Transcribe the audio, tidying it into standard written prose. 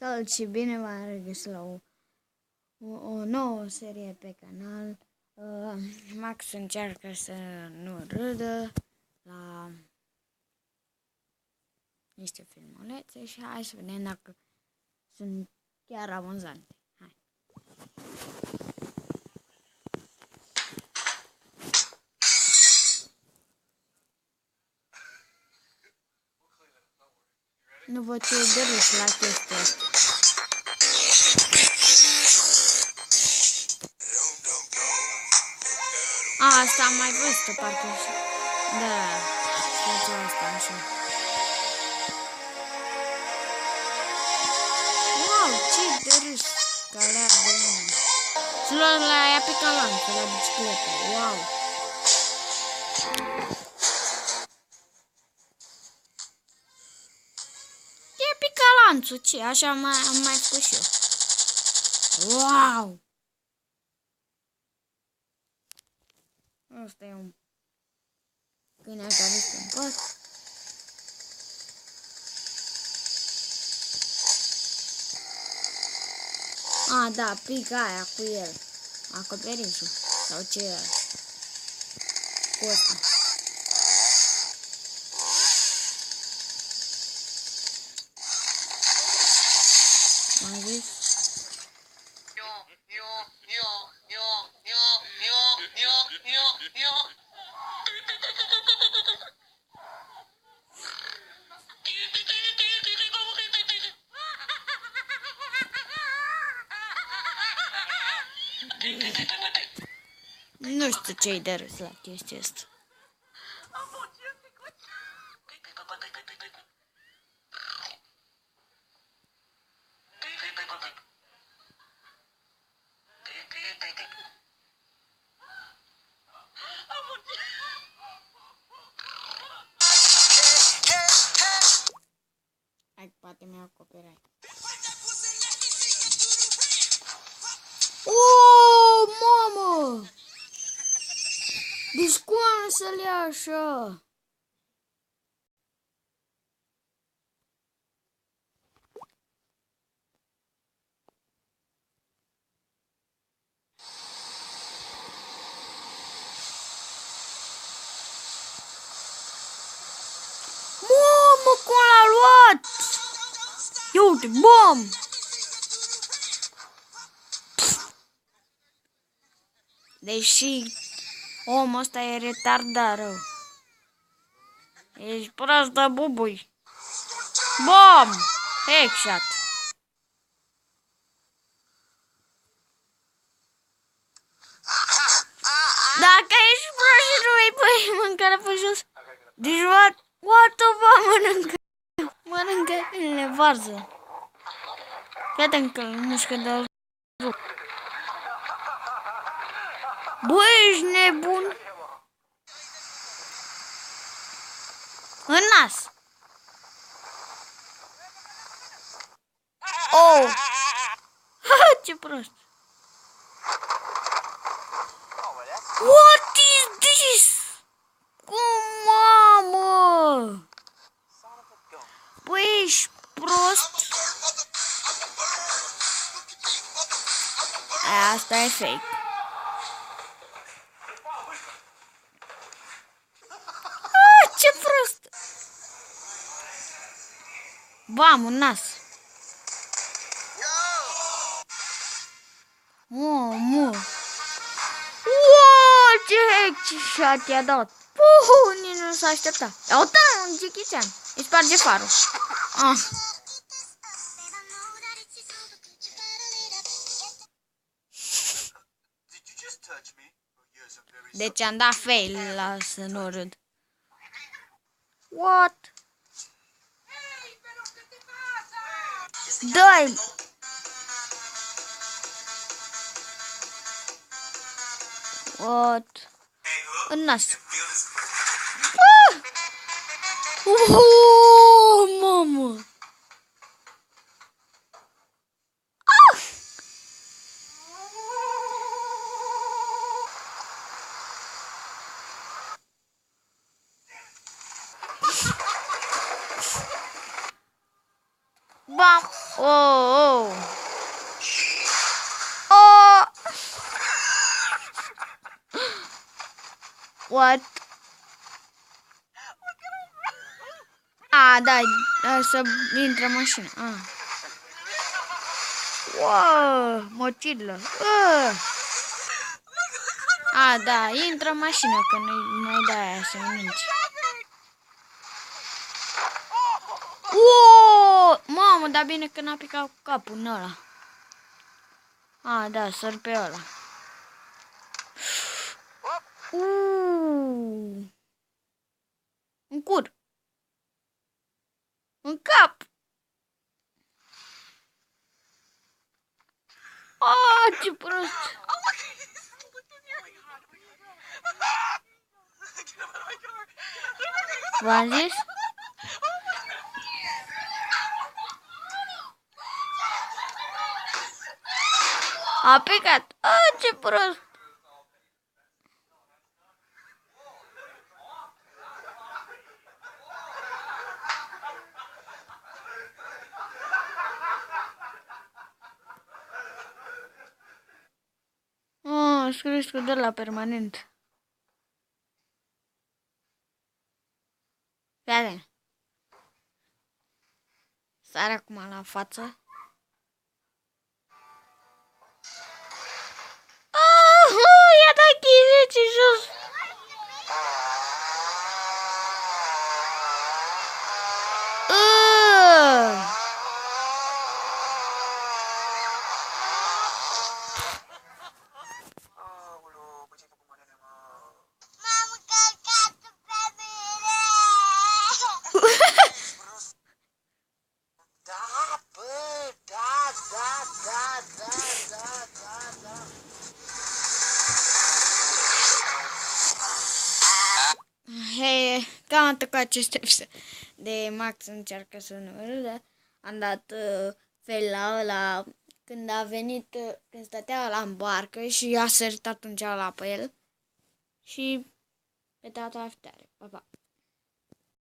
Salut și bine v-am regăsit la o nouă serie pe canal. Max încearcă să nu râdă la niște filmulețe și hai să vedem dacă sunt chiar amuzante. Hai! Nu văd ce de râs la chestia asta. Asta am mai văzut parcă și... Da, face asta așa. Wow, ce de râs! Că aleargă unul. Și la ea pe calanță, la bicicletă. Wow! E pe calanță, ce? Așa am mai făcut și eu. Wow! Asta e un câine care stă în pat. Ah, da, pica aia cu el. Acoperișul. Sau ce e? Cu ăsta. M-am zis? Nu știu ce-i de râs la chestia asta. Hai, poate mi-a copyright. Oh, mamă! Deci cum am să-l ia așa? Mamă, cum l-a luat! Ia uite, bam! Deși omul ăsta e retardat rău. Ești proastă, bubui. Bam! Headshot. Dacă ești prost și nu vei păi mâncarea pe jos. Deci what the fuck, mănâncă. Mănâncă câinele varză. Fii că îl mușcă de rup. Bă, ești nebun? În nas. Oh! Ce prost. What is this? Cum, mamă? Băi, ești prost? Asta e fake. Ce prost! Bam, un nas. Mamă! Wow, ce headshot i-a dat! Nici nu s-a așteptat. Ia uite, un Jackie Chan. Îi sparge farul. Ah. Deci am dat fail la să nu râd. What? Dai! What? În nas. Mamă! Bam! Oh, oh! Oh! What? Da, să intră mașina. Wow, mocilă. Da, intră mașina, că nu-i mai dai aia să mănânci. Mamă, dar bine că n-a picat cu capul în ăla. Da, săr pe ăla. În cur. În cap. Ce prost. V-am zis? A picat. Ce prost. Scris cu de la permanent. Fii sare acum la față. Ia da chirici jos. Hei, cam atât cu acest episod de Max încearcă să nu râdă. Am dat fel la ăla când a venit, când stătea ăla în barcă și a sărit atunci la pe el. Și pe data viitoare. Pa, pa!